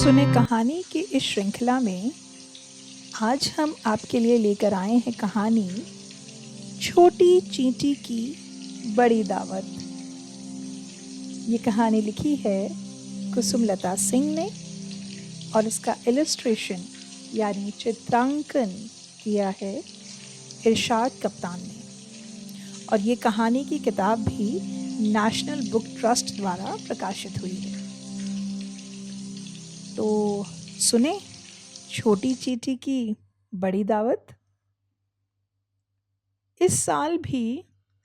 सुने कहानी की इस श्रृंखला में आज हम आपके लिए लेकर आए हैं कहानी छोटी चींटी की बड़ी दावत। ये कहानी लिखी है कुसुमलता सिंह ने और इसका इलस्ट्रेशन यानी चित्रांकन किया है इरशाद कप्तान ने। और ये कहानी की किताब भी नेशनल बुक ट्रस्ट द्वारा प्रकाशित हुई है। तो सुने छोटी चींटी की बड़ी दावत। इस साल भी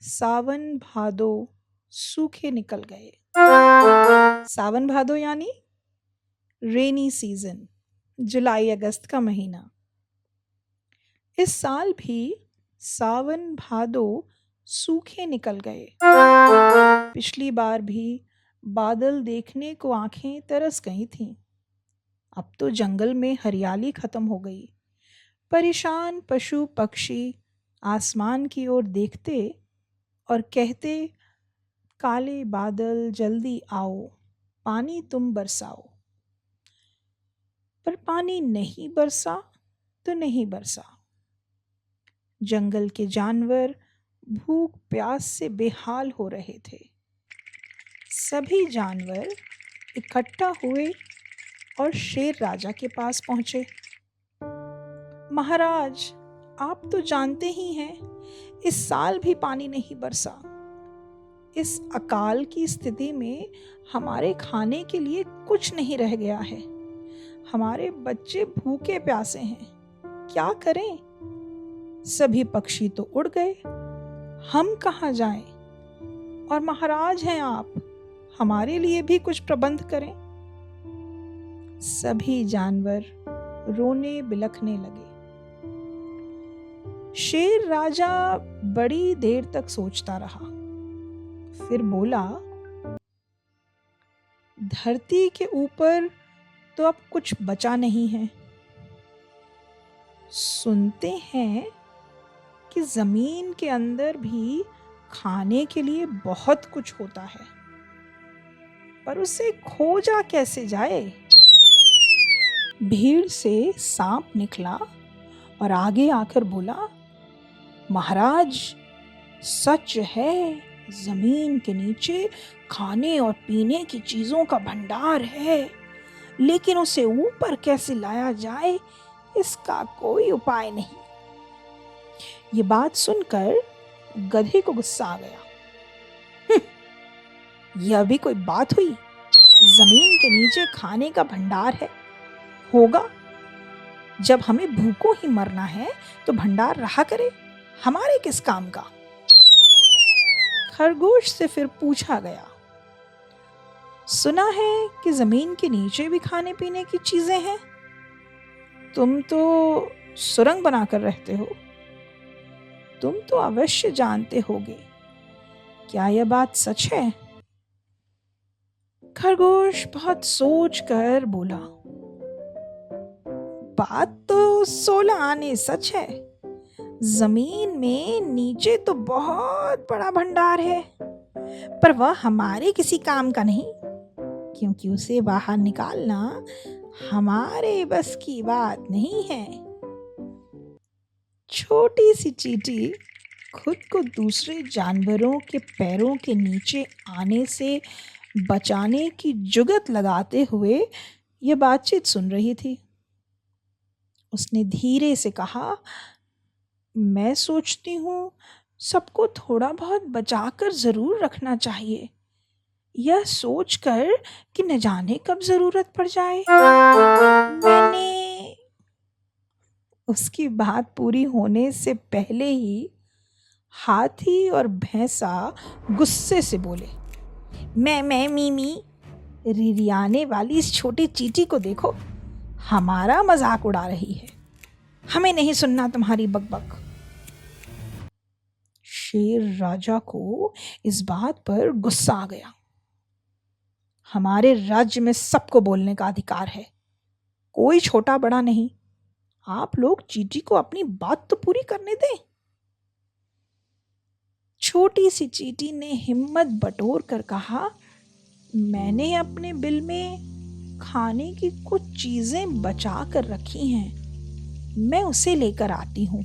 सावन भादो सूखे निकल गए। सावन भादो यानी रेनी सीजन, जुलाई अगस्त का महीना। इस साल भी सावन भादो सूखे निकल गए। पिछली बार भी बादल देखने को आंखें तरस गई थीं। अब तो जंगल में हरियाली खत्म हो गई। परेशान पशु पक्षी आसमान की ओर देखते और कहते, काले बादल जल्दी आओ, पानी तुम बरसाओ। पर पानी नहीं बरसा तो नहीं बरसा। जंगल के जानवर भूख प्यास से बेहाल हो रहे थे। सभी जानवर इकट्ठा हुए और शेर राजा के पास पहुंचे। महाराज, आप तो जानते ही हैं, इस साल भी पानी नहीं बरसा। इस अकाल की स्थिति में हमारे खाने के लिए कुछ नहीं रह गया है। हमारे बच्चे भूखे प्यासे हैं, क्या करें? सभी पक्षी तो उड़ गए, हम कहाँ जाएं? और महाराज हैं आप, हमारे लिए भी कुछ प्रबंध करें। सभी जानवर रोने बिलखने लगे। शेर राजा बड़ी देर तक सोचता रहा, फिर बोला, धरती के ऊपर तो अब कुछ बचा नहीं है। सुनते हैं कि जमीन के अंदर भी खाने के लिए बहुत कुछ होता है, पर उसे खोजा कैसे जाए? भीड़ से सांप निकला और आगे आकर बोला, महाराज, सच है, जमीन के नीचे खाने और पीने की चीजों का भंडार है, लेकिन उसे ऊपर कैसे लाया जाए, इसका कोई उपाय नहीं। ये बात सुनकर गधे को गुस्सा आ गया। यह भी कोई बात हुई? जमीन के नीचे खाने का भंडार है, होगा। जब हमें भूखों ही मरना है तो भंडार रहा करे, हमारे किस काम का? खरगोश से फिर पूछा गया, सुना है कि जमीन के नीचे भी खाने पीने की चीजें हैं। तुम तो सुरंग बनाकर रहते हो, तुम तो अवश्य जानते होगे, क्या यह बात सच है? खरगोश बहुत सोच कर बोला, बात तो 16 आने सच है। जमीन में नीचे तो बहुत बड़ा भंडार है, पर वह हमारे किसी काम का नहीं, क्योंकि उसे बाहर निकालना हमारे बस की बात नहीं है। छोटी सी चींटी खुद को दूसरे जानवरों के पैरों के नीचे आने से बचाने की जुगत लगाते हुए यह बातचीत सुन रही थी। उसने धीरे से कहा, मैं सोचती हूँ सबको थोड़ा बहुत बचाकर जरूर रखना चाहिए, यह सोचकर कि न जाने कब जरूरत पड़ जाए। मैंने उसकी बात पूरी होने से पहले ही हाथी और भैंसा गुस्से से बोले, मैं मीमी, रिरियाने वाली इस छोटी चींटी को देखो, हमारा मजाक उड़ा रही है, हमें नहीं सुनना तुम्हारी बकबक। शेर राजा को इस बात पर गुस्सा आ गया। हमारे राज्य में सबको बोलने का अधिकार है, कोई छोटा बड़ा नहीं। आप लोग चींटी को अपनी बात तो पूरी करने दें। छोटी सी चींटी ने हिम्मत बटोर कर कहा, मैंने अपने बिल में खाने की कुछ चीजें बचा कर रखी हैं, मैं उसे लेकर आती हूँ।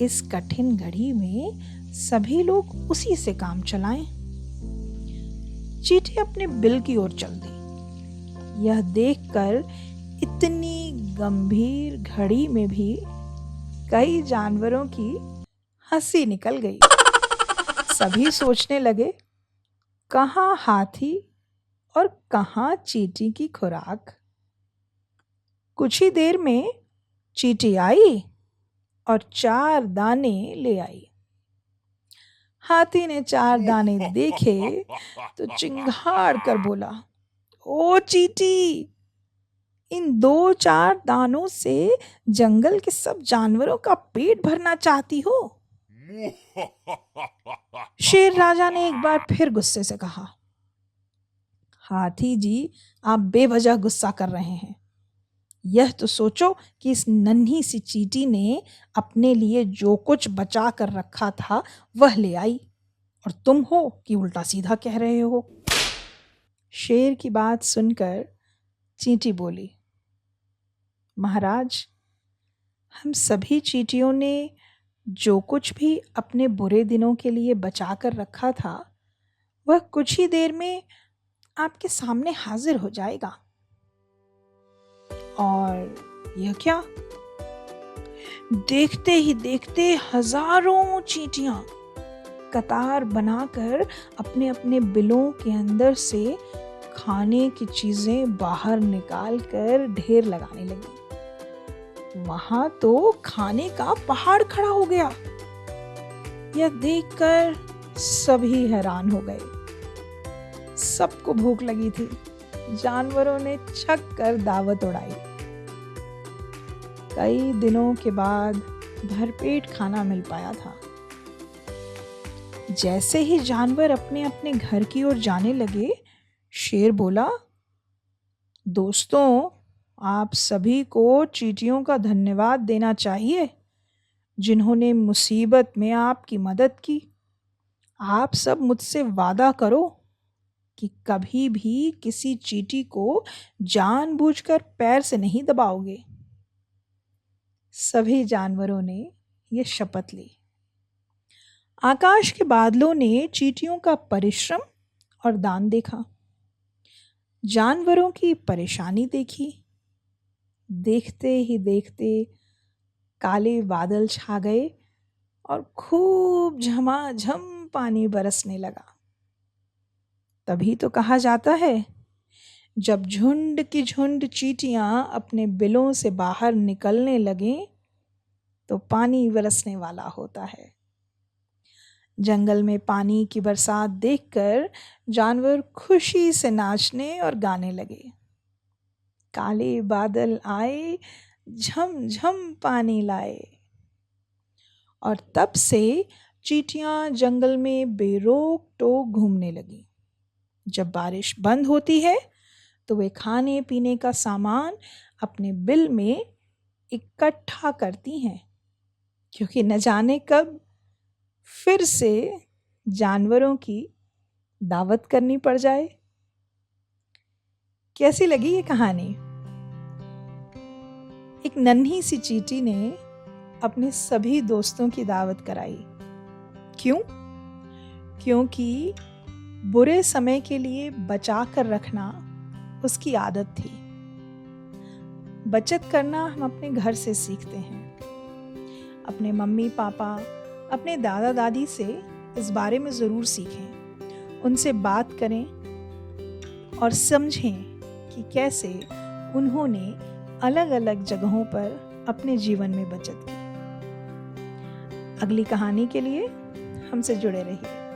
इस कठिन घड़ी में सभी लोग उसी से काम चलाएं। चींटी अपने बिल की ओर चल दी। यह देखकर इतनी गंभीर घड़ी में भी कई जानवरों की हंसी निकल गई। सभी सोचने लगे, कहाँ हाथी और कहाँ चींटी की खुराक। कुछ ही देर में चींटी आई और 4 दाने ले आई। हाथी ने 4 दाने देखे तो चिंघाड़ कर बोला, ओ चींटी, इन 2-4 दानों से जंगल के सब जानवरों का पेट भरना चाहती हो? शेर राजा ने एक बार फिर गुस्से से कहा, हाथी जी, आप बेवजह गुस्सा कर रहे हैं। यह तो सोचो कि इस नन्ही सी चींटी ने अपने लिए जो कुछ बचा कर रखा था वह ले आई, और तुम हो कि उल्टा सीधा कह रहे हो। शेर की बात सुनकर चींटी बोली, महाराज, हम सभी चींटियों ने जो कुछ भी अपने बुरे दिनों के लिए बचा कर रखा था वह कुछ ही देर में आपके सामने हाजिर हो जाएगा। और यह क्या? देखते ही देखते हजारों चींटियां कतार बनाकर अपने अपने बिलों के अंदर से खाने की चीजें बाहर निकाल कर ढेर लगाने लगी। वहां तो खाने का पहाड़ खड़ा हो गया। यह देखकर सभी हैरान हो गए। सबको भूख लगी थी। जानवरों ने छक कर दावत उड़ाई। कई दिनों के बाद भरपेट खाना मिल पाया था। जैसे ही जानवर अपने अपने घर की ओर जाने लगे, शेर बोला, दोस्तों, आप सभी को चींटियों का धन्यवाद देना चाहिए जिन्होंने मुसीबत में आपकी मदद की। आप सब मुझसे वादा करो कि कभी भी किसी चींटी को जानबूझकर पैर से नहीं दबाओगे। सभी जानवरों ने यह शपथ ली। आकाश के बादलों ने चींटियों का परिश्रम और दान देखा, जानवरों की परेशानी देखी। देखते ही देखते काले बादल छा गए और खूब झमाझम पानी बरसने लगा। तभी तो कहा जाता है, जब झुंड की झुंड चींटियां अपने बिलों से बाहर निकलने लगें तो पानी बरसने वाला होता है। जंगल में पानी की बरसात देखकर जानवर खुशी से नाचने और गाने लगे। काले बादल आए, झमझम पानी लाए। और तब से चींटियां जंगल में बेरोक टोक घूमने लगी। जब बारिश बंद होती है तो वे खाने पीने का सामान अपने बिल में इकट्ठा करती हैं, क्योंकि न जाने कब फिर से जानवरों की दावत करनी पड़ जाए। कैसी लगी ये कहानी? एक नन्ही सी चींटी ने अपने सभी दोस्तों की दावत कराई। क्यों? क्योंकि बुरे समय के लिए बचा कर रखना उसकी आदत थी। बचत करना हम अपने घर से सीखते हैं। अपने मम्मी पापा, अपने दादा दादी से इस बारे में ज़रूर सीखें। उनसे बात करें और समझें कि कैसे उन्होंने अलग अलग जगहों पर अपने जीवन में बचत की। अगली कहानी के लिए हमसे जुड़े रहिए।